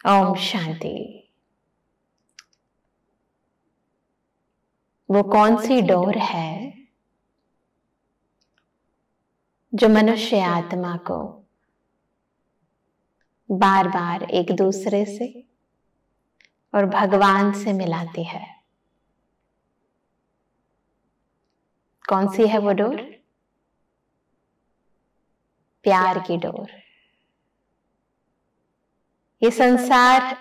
ओम शांति। वो कौन सी डोर है जो मनुष्य आत्मा को बार बार एक दूसरे से और भगवान से मिलाती है? कौन सी है वो डोर? प्यार की डोर। ये संसार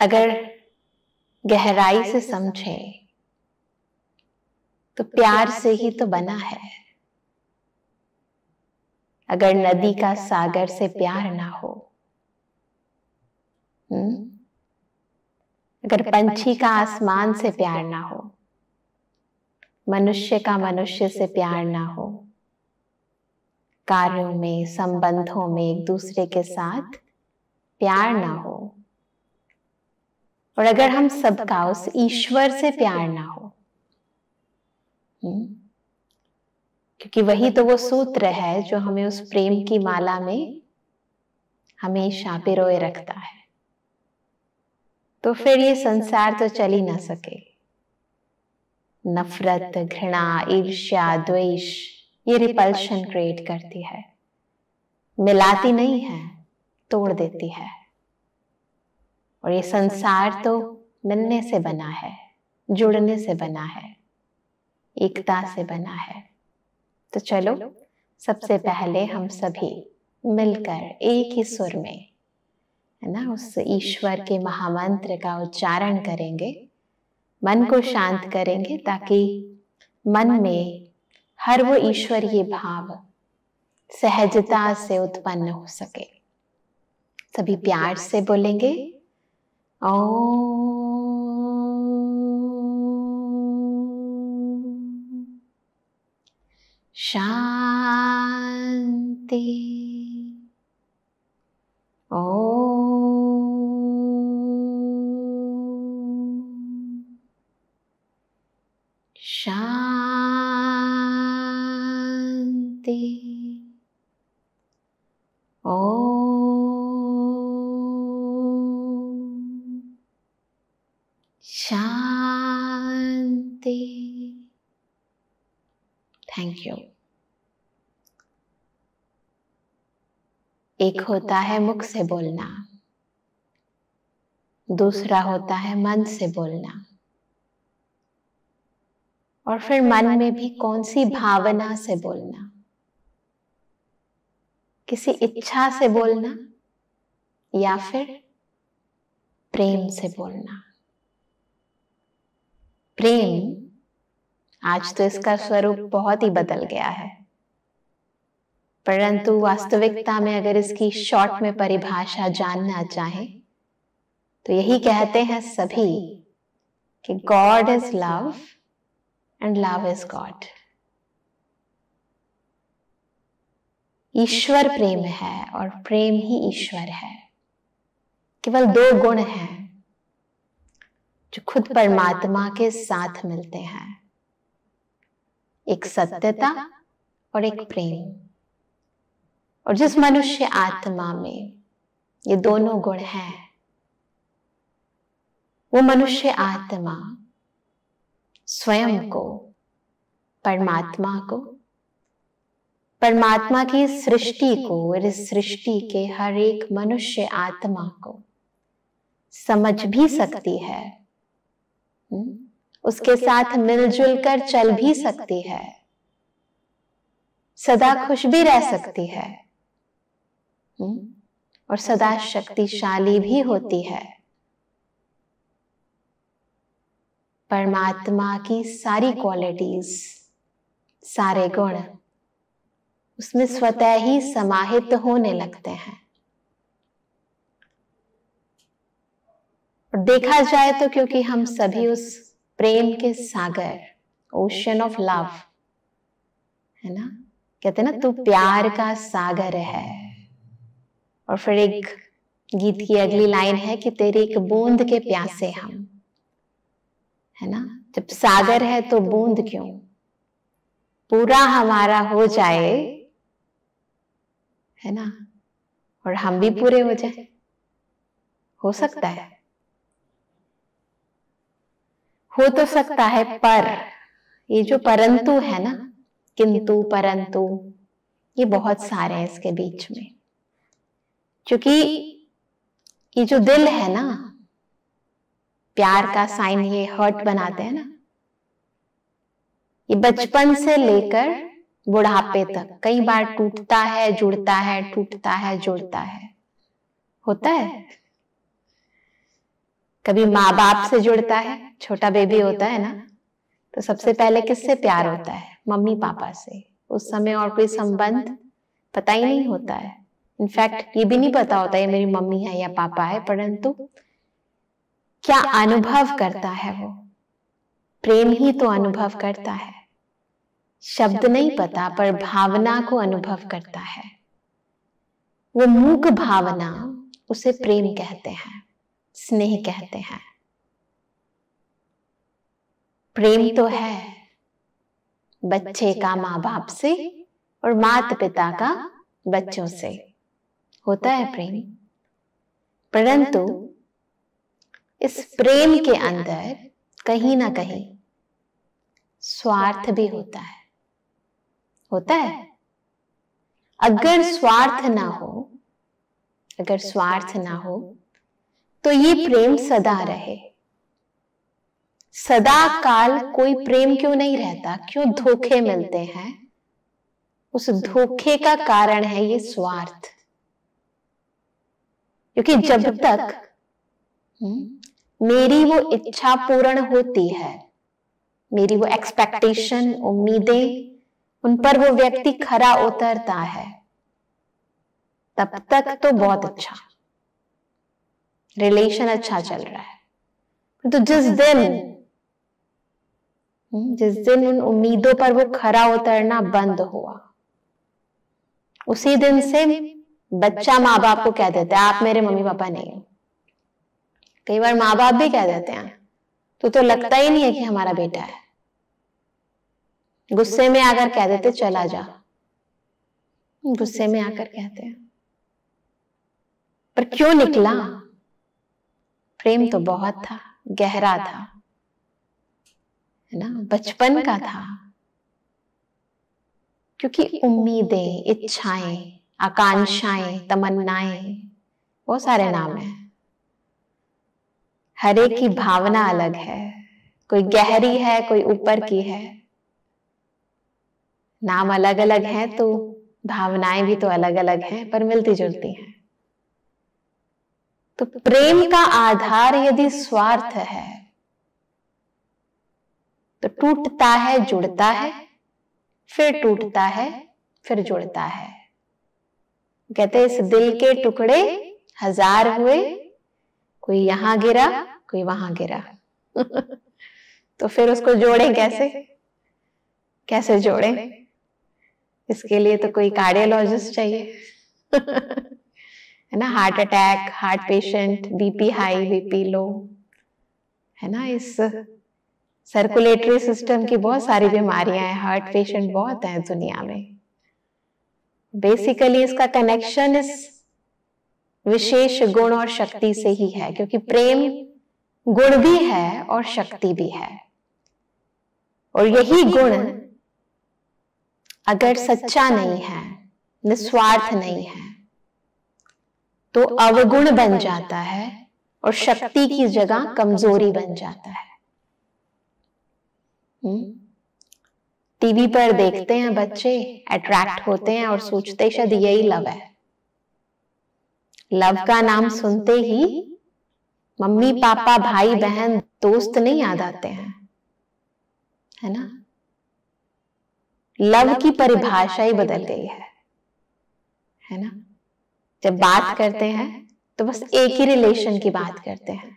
अगर गहराई से समझे तो प्यार से ही तो बना है। अगर नदी का सागर से प्यार ना हो, अगर पंछी का आसमान से प्यार ना हो, मनुष्य का मनुष्य से प्यार ना हो, कार्यों में, संबंधों में एक दूसरे के साथ प्यार ना हो, और अगर हम सबका उस ईश्वर से प्यार ना हो, क्योंकि वही तो वो सूत्र है जो हमें उस प्रेम की माला में हमेशा पिरोए रखता है, तो फिर ये संसार तो चल ही ना सके। नफरत, घृणा, ईर्ष्या, द्वेष ये रिपल्शन क्रिएट करती है, मिलाती नहीं है, तोड़ देती है। और ये संसार तो मिलने से बना है, जुड़ने से बना है, एकता से बना है। तो चलो सबसे पहले हम सभी मिलकर एक ही सुर में, है ना, उस ईश्वर के महामंत्र का उच्चारण करेंगे, मन को शांत करेंगे, ताकि मन में हर वो ईश्वरीय भाव सहजता से उत्पन्न हो सके। सभी प्यार से बोलेंगे ओम शांति, ओम शांति, ओम शांति। Thank you. एक होता है मुख से बोलना, दूसरा होता है मन से बोलना, और फिर मन में भी कौन सी भावना से बोलना, किसी इच्छा से बोलना या फिर प्रेम से बोलना। प्रेम आज तो इसका स्वरूप बहुत ही बदल गया है, परंतु वास्तविकता में अगर इसकी शॉर्ट में परिभाषा जानना चाहें तो यही कहते हैं सभी कि God is love and love is God. ईश्वर प्रेम है और प्रेम ही ईश्वर है। केवल दो गुण हैं जो खुद परमात्मा के साथ मिलते हैं, एक सत्यता और एक प्रेम। और जिस मनुष्य आत्मा में ये दोनों गुण हैं, वो मनुष्य आत्मा स्वयं को, परमात्मा को, परमात्मा की सृष्टि को और इस सृष्टि के हर एक मनुष्य आत्मा को समझ भी सकती है, उसके साथ मिलजुल कर चल भी सकती है, सदा खुश भी रह सकती है, और सदा शक्तिशाली भी होती है। परमात्मा की सारी क्वालिटीज, सारे गुण उसमें स्वतः ही समाहित होने लगते हैं। और देखा जाए तो क्योंकि हम सभी उस प्रेम के सागर, ओशन ऑफ लव, है ना, कहते हैं ना, तू प्यार का सागर है। और फिर एक गीत की अगली लाइन है कि तेरी एक बूंद के प्यासे हम, है ना। जब सागर है तो बूंद क्यों, पूरा हमारा हो जाए, है ना, और हम भी पूरे हो जाए। हो सकता है, हो तो सकता है, पर ये जो परंतु है ना, किंतु परंतु, ये बहुत सारे हैं इसके बीच में। क्योंकि ये जो दिल है ना, प्यार का साइन ये हर्ट बनाते हैं ना, ये बचपन से लेकर बुढ़ापे तक कई बार टूटता है, जुड़ता है, टूटता है, जुड़ता है, होता है। कभी माँ बाप से जुड़ता है, छोटा बेबी होता है ना, तो सबसे पहले किससे प्यार होता है? मम्मी पापा से। उस समय और कोई संबंध पता ही नहीं होता है। इनफैक्ट ये भी नहीं पता होता है मेरी मम्मी है या पापा है, परंतु क्या अनुभव करता है वो? प्रेम ही तो अनुभव करता है। शब्द नहीं पता, पर भावना को अनुभव करता है। वो मूक भावना, उसे प्रेम कहते हैं, स्नेह कहते हैं। प्रेम तो है बच्चे का माँ बाप से और माता पिता का बच्चों से, होता है प्रेम। परंतु इस प्रेम के अंदर कहीं ना कहीं स्वार्थ भी होता है। होता है। अगर स्वार्थ ना हो, अगर स्वार्थ ना हो तो ये प्रेम सदा रहे। सदा काल कोई प्रेम क्यों नहीं रहता? क्यों धोखे मिलते हैं? उस धोखे का कारण है ये स्वार्थ। क्योंकि जब तक मेरी वो इच्छा पूर्ण होती है, मेरी वो एक्सपेक्टेशन, उम्मीदें, उन पर वो व्यक्ति खरा उतरता है, तब तक तो बहुत अच्छा, रिलेशन अच्छा चल रहा है। तो जिस दिन उन उम्मीदों पर वो खरा उतरना बंद हुआ, उसी दिन से बच्चा माँ बाप को कह देता है आप मेरे मम्मी पापा नहीं हो। कई बार माँ बाप भी कह देते हैं तो लगता ही नहीं है कि हमारा बेटा है। गुस्से में आकर कह देते चला जा, गुस्से में आकर कहते हैं। पर क्यों निकला? प्रेम तो बहुत था, गहरा था, है ना, बचपन का था। क्योंकि उम्मीदें, इच्छाएं, आकांक्षाएं, तमन्नाएं, बहुत सारे नाम हैं। हर एक की भावना अलग है, कोई गहरी है, कोई ऊपर की है। नाम अलग अलग हैं तो भावनाएं भी तो अलग अलग हैं, पर मिलती जुलती हैं। तो प्रेम का आधार यदि स्वार्थ है तो टूटता है, जुड़ता है, फिर टूटता है, फिर जुड़ता है। कहते इस दिल के टुकड़े हजार हुए, कोई यहां गिरा, कोई वहां गिरा। तो फिर उसको जोड़ें कैसे? कैसे जोड़ें? इसके लिए तो कोई कार्डियोलॉजिस्ट चाहिए। है ना, heart attack, heart patient, BP high, BP low, है ना, इस सर्कुलेटरी सिस्टम की बहुत सारी बीमारियां हैं, हार्ट पेशेंट बहुत हैं दुनिया में। बेसिकली इसका कनेक्शन इस विशेष गुण और शक्ति से ही है, क्योंकि प्रेम गुण भी है और शक्ति भी है। और यही गुण अगर सच्चा नहीं है, निस्वार्थ नहीं है, तो अवगुण बन जाता है और शक्ति की जगह कमजोरी बन जाता है। टीवी पर देखते हैं बच्चे, अट्रैक्ट होते हैं और सोचते हैं शायद यही लव है। लव का नाम सुनते ही मम्मी पापा, भाई बहन, दोस्त नहीं याद आते हैं, है ना। लव की परिभाषा ही बदल गई है ना। जब बात करते हैं तो बस एक ही रिलेशन की बात करते हैं।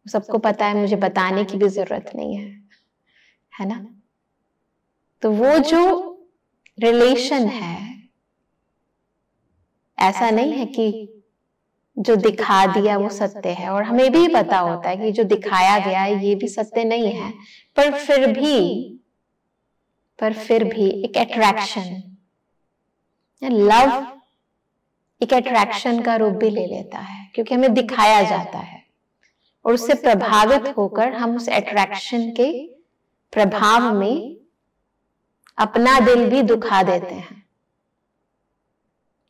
सबको पता है, मुझे बताने की भी जरूरत नहीं है ना। तो वो जो रिलेशन है, ऐसा नहीं है कि जो दिखा दिया वो सत्य है, और हमें भी पता होता है कि जो दिखाया गया है ये भी सत्य नहीं है, पर फिर भी एक अट्रैक्शन, लव एक अट्रैक्शन का रूप भी ले लेता है, क्योंकि हमें दिखाया जाता है और उससे प्रभावित होकर हम उस अट्रैक्शन के प्रभाव में अपना दिल भी दुखा देते हैं।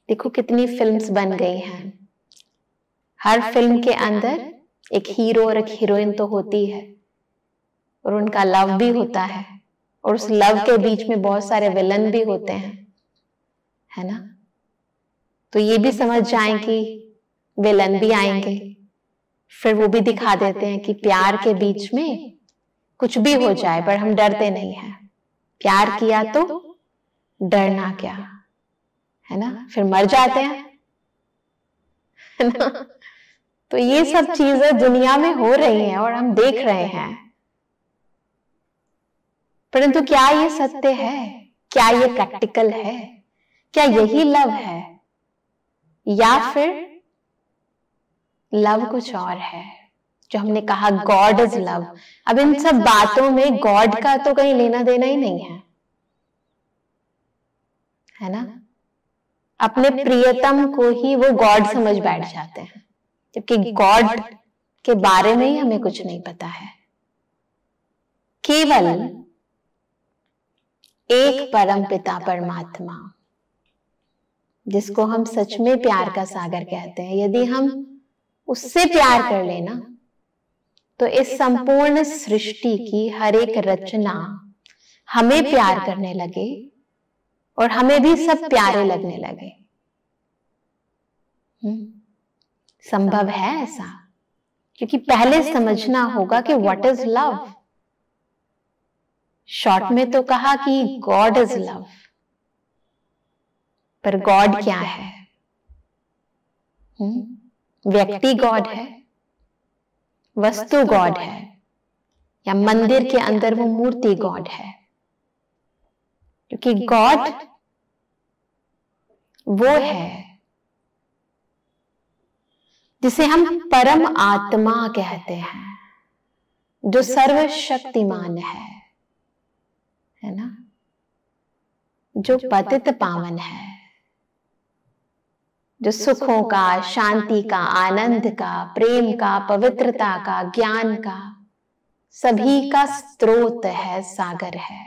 देखो कितनी फिल्म्स बन गई हैं, हर फिल्म के अंदर एक हीरो और एक हीरोइन तो होती है और उनका लव भी होता है, और उस लव के बीच में बहुत सारे विलन भी होते हैं, है ना। तो ये भी समझ जाएं कि विलन भी आएंगे, फिर वो भी दिखा देते हैं कि प्यार के बीच में कुछ भी हो जाए पर हम डरते नहीं हैं, प्यार किया तो डरना क्या, है ना, फिर मर जाते हैं, है ना। तो ये सब चीजें दुनिया में हो रही हैं और हम देख रहे हैं, परंतु क्या ये सत्य है? क्या ये प्रैक्टिकल है? क्या यही लव है, या फिर लव कुछ और है? जो हमने कहा गॉड इज लव, अब इन सब बातों में गॉड का तो कहीं लेना देना ही नहीं है ना। अपने प्रियतम को ही वो गॉड समझ बैठ जाते हैं, जबकि गॉड के बारे में ही हमें कुछ नहीं पता है। केवल एक परमपिता परमात्मा, जिसको हम सच में प्यार का सागर कहते हैं, यदि हम उससे प्यार कर लेना तो इस संपूर्ण सृष्टि की हर एक रचना हमें प्यार करने लगे और हमें भी सब प्यारे लगने लगे। संभव है ऐसा? क्योंकि पहले समझना होगा कि व्हाट इज लव। शॉर्ट में तो कहा कि गॉड इज लव, पर गॉड क्या है? व्यक्ति गॉड है, वस्तु गॉड है, या मंदिर के अंदर वो मूर्ति गॉड है? क्योंकि गॉड वो है जिसे हम परम आत्मा कहते हैं, जो सर्वशक्तिमान है ना, जो पतित पावन है, जो सुखों का, शांति का, आनंद का, प्रेम का, पवित्रता का, ज्ञान का, सभी का स्रोत है, सागर है।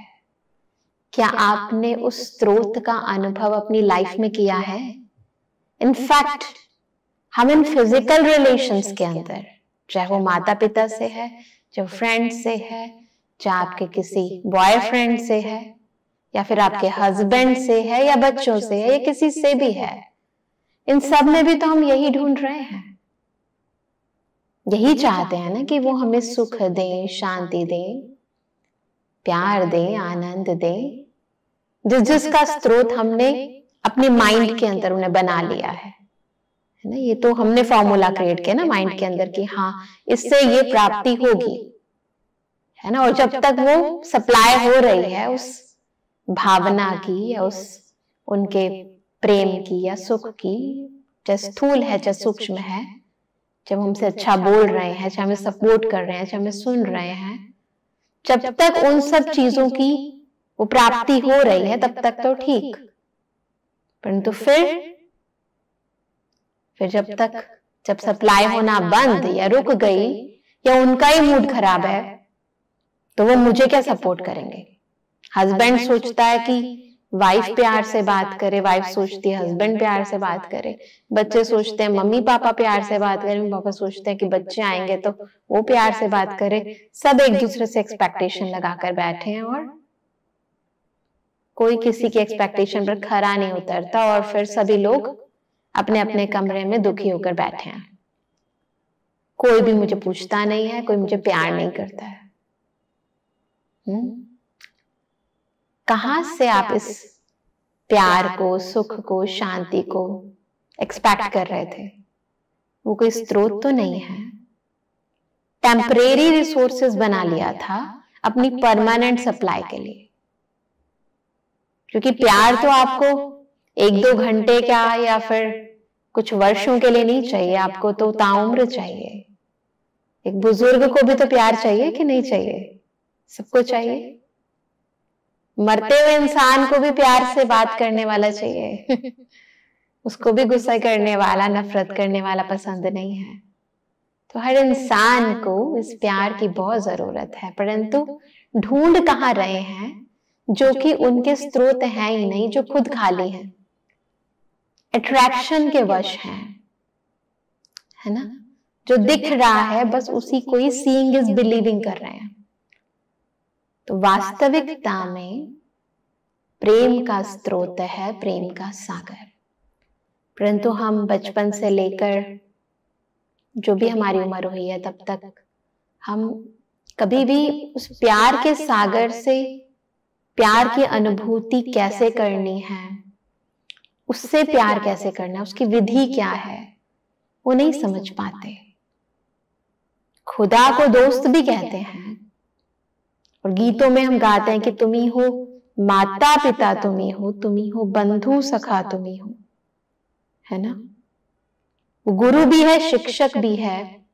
क्या आपने उस स्रोत का अनुभव अपनी लाइफ में किया है? इनफैक्ट हम इन फिजिकल रिलेशंस के अंदर, चाहे वो माता पिता से है, चाहे फ्रेंड से है, चाहे आपके किसी बॉयफ्रेंड से है, या फिर आपके हस्बैंड से है, या बच्चों से है, या किसी से भी है, इन सब में भी तो हम यही ढूंढ रहे हैं, यही चाहते हैं ना कि वो हमें सुख दें, शांति दें, प्यार दें, आनंद दें, जिसका स्रोत हमने अपने माइंड के अंदर उन्हें बना लिया है ना। ये तो हमने फॉर्मूला क्रिएट किया ना माइंड के अंदर कि हाँ इससे ये प्राप्ति होगी, है ना। और जब तक वो सप्लाई हो रही है उस भावना की, या उस उनके प्रेम की या सुख की, चाहे स्थूल है चाहे सूक्ष्म है, जब हमसे अच्छा बोल रहे हैं, चाहे हमें सपोर्ट कर रहे हैं, चाहे हमें सुन रहे हैं, जब तक उन सब चीजों की वो प्राप्ति हो रही है तब तक तो ठीक, परंतु फिर जब सप्लाई होना बंद या रुक गई, या उनका ही मूड खराब है, तो वो मुझे क्या सपोर्ट करेंगे? हस्बैंड सोचता है कि वाइफ प्यार से बात करे, वाइफ सोचती है हस्बैंड प्यार से बात करे, बच्चे सोचते हैं मम्मी पापा प्यार से बात करें, मम्मी पापा सोचते हैं कि बच्चे आएंगे तो वो प्यार से बात करे। सब एक दूसरे से एक्सपेक्टेशन लगाकर बैठे हैं और कोई किसी की एक्सपेक्टेशन पर खरा नहीं उतरता, और फिर सभी लोग अपने अपने कमरे में दुखी होकर बैठे हैं। कोई भी मुझे पूछता नहीं है, कोई मुझे प्यार नहीं करता है। कहां से आप इस प्यार को, सुख को, शांति को एक्सपेक्ट कर रहे थे? वो कोई स्रोत तो नहीं है। टेम्परेरी रिसोर्सेज बना लिया था अपनी परमानेंट सप्लाई के लिए, क्योंकि प्यार तो आपको 1-2 घंटे का या फिर कुछ वर्षों के लिए नहीं चाहिए, आपको तो ताउम्र चाहिए। एक बुजुर्ग को भी तो प्यार चाहिए कि नहीं चाहिए? सबको चाहिए। मरते हुए इंसान को भी प्यार से बात करने वाला चाहिए उसको भी गुस्सा करने वाला, नफरत करने वाला पसंद नहीं है। तो हर इंसान को इस प्यार की बहुत जरूरत है, परंतु ढूंढ कहाँ रहे हैं जो कि उनके स्रोत हैं ही नहीं, जो खुद खाली हैं, अट्रैक्शन के वश हैं, है ना। जो दिख रहा है बस उसी को ही सीइंग इज बिलीविंग कर रहे हैं। तो वास्तविकता में प्रेम का स्रोत है, प्रेम का सागर। परंतु हम बचपन से लेकर जो भी हमारी उम्र हुई है तब तक हम कभी भी उस प्यार के सागर से प्यार की अनुभूति कैसे करनी है, उससे प्यार कैसे करना है, उसकी विधि क्या है, वो नहीं समझ पाते। खुदा को दोस्त भी कहते हैं और गीतों में हम गाते हैं कि तुम ही हो माता पिता, तुम ही हो बंधु सखा, तुम ही हो, है ना। वो गुरु भी है, शिक्षक भी है,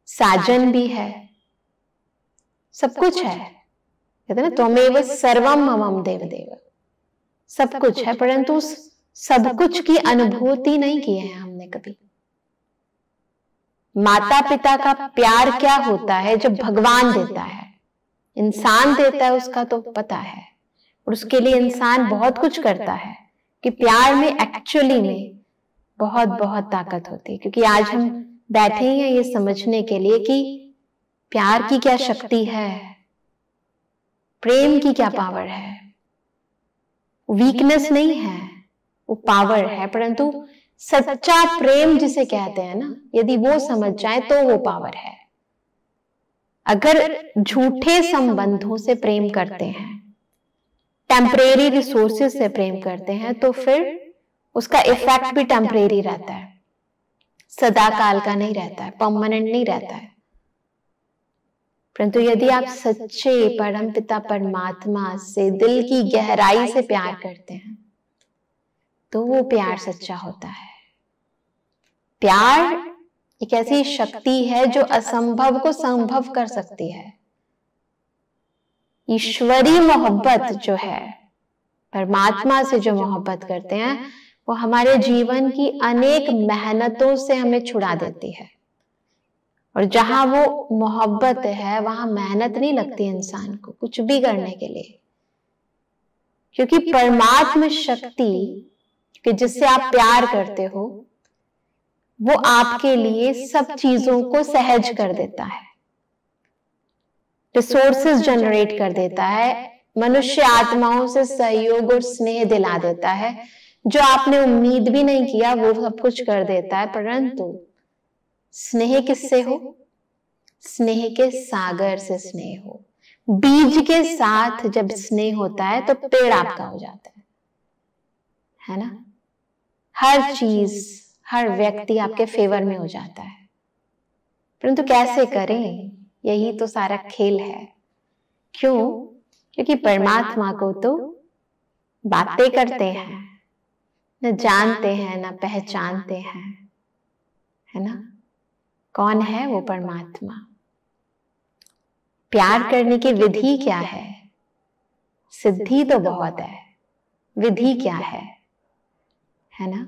साजन भी है, सब कुछ है। कहते हैं ना त्वमेव सर्वम मम देव देव, सब कुछ है, परंतु उस सब कुछ की अनुभूति नहीं की है हमने कभी। माता पिता का प्यार क्या होता है जब भगवान देता है, इंसान देता है उसका तो पता है, और उसके लिए इंसान बहुत कुछ करता है कि प्यार में एक्चुअली में बहुत बहुत ताकत होती है। क्योंकि आज हम बैठे हैं ये समझने के लिए कि प्यार की क्या शक्ति है, प्रेम की क्या पावर है। वीकनेस नहीं है, वो पावर है। परंतु सच्चा प्रेम जिसे कहते हैं ना, यदि वो समझ जाए तो वो पावर है। अगर झूठे संबंधों से प्रेम करते हैं, टेम्परेरी रिसोर्सेस से प्रेम करते हैं, तो फिर उसका इफेक्ट भी टेम्परेरी रहता है, सदा काल का नहीं रहता है, परमानेंट नहीं रहता है। परंतु यदि आप सच्चे परम पिता परमात्मा से दिल की गहराई से प्यार करते हैं तो वो प्यार सच्चा होता है। प्यार एक ऐसी शक्ति है जो असंभव को संभव कर सकती है। ईश्वरी मोहब्बत जो है, परमात्मा से जो मोहब्बत करते हैं, वो हमारे जीवन की अनेक मेहनतों से हमें छुड़ा देती है। और जहां वो मोहब्बत है वहां मेहनत नहीं लगती इंसान को कुछ भी करने के लिए, क्योंकि परमात्मा शक्ति कि जिससे आप प्यार करते हो वो आपके लिए सब चीजों को सहज कर देता है, रिसोर्सेज जनरेट कर देता है, मनुष्य आत्माओं से सहयोग और स्नेह दिला देता है, जो आपने उम्मीद भी नहीं किया वो सब कुछ कर देता है। परंतु स्नेह किससे हो? स्नेह के सागर से स्नेह हो। बीज के साथ जब स्नेह होता है तो पेड़ आपका हो जाता है ना। हर चीज, हर व्यक्ति आपके फेवर में हो जाता है। परंतु कैसे करें, यही तो सारा खेल है। क्यों? क्योंकि परमात्मा को तो बातें करते हैं, न जानते हैं न पहचानते हैं, है ना। कौन है वो परमात्मा? प्यार करने की विधि क्या है? सिद्धि तो बहुत है, विधि क्या है ना।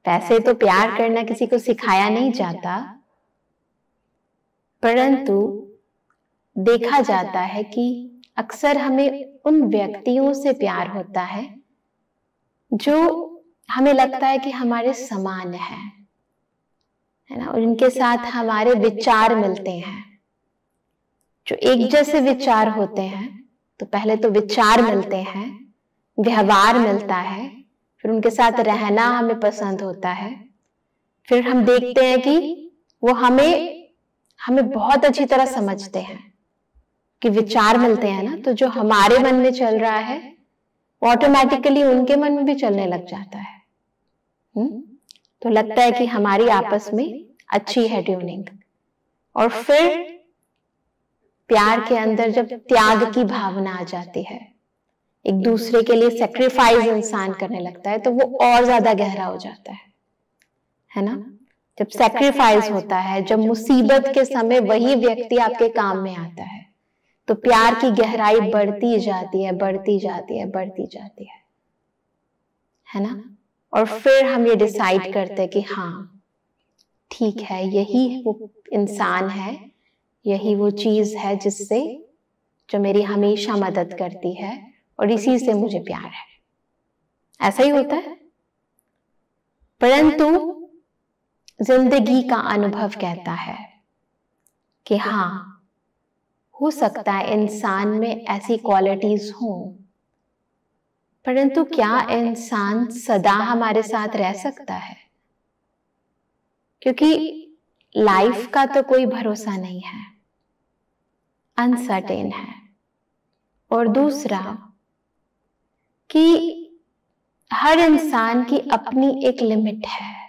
वैसे तो प्यार करना किसी को सिखाया नहीं जाता, परंतु देखा जाता है कि अक्सर हमें उन व्यक्तियों से प्यार होता है जो हमें लगता है कि हमारे समान है ना, और इनके साथ हमारे विचार मिलते हैं। जो एक जैसे विचार होते हैं तो पहले तो विचार मिलते हैं, व्यवहार मिलता है, फिर उनके साथ रहना हमें पसंद होता है, फिर हम देखते हैं कि वो हमें बहुत अच्छी तरह समझते हैं कि विचार मिलते हैं ना, तो जो हमारे मन में चल रहा है वो ऑटोमेटिकली उनके मन में भी चलने लग जाता है। तो लगता है कि हमारी आपस में अच्छी है ट्यूनिंग। और फिर प्यार के अंदर जब त्याग की भावना आ जाती है, एक दूसरे के लिए सेक्रीफाइस इंसान करने लगता है, तो वो और ज्यादा गहरा हो जाता है ना। जब सेक्रीफाइस होता है, जब मुसीबत के समय वही व्यक्ति आपके काम में आता है, तो प्यार की गहराई बढ़ती जाती है, बढ़ती जाती है, बढ़ती जाती है ना। और फिर हम ये डिसाइड करते कि हाँ ठीक है, यही वो इंसान है, यही वो चीज है जिससे जो मेरी हमेशा मदद करती है और इसी से मुझे प्यार है। ऐसा ही होता है। परंतु जिंदगी का अनुभव कहता है कि हाँ, हो सकता है इंसान में ऐसी क्वालिटीज हों, परंतु क्या इंसान सदा हमारे साथ रह सकता है? क्योंकि लाइफ का तो कोई भरोसा नहीं है, अनसर्टेन है। और दूसरा कि हर इंसान की अपनी एक लिमिट है।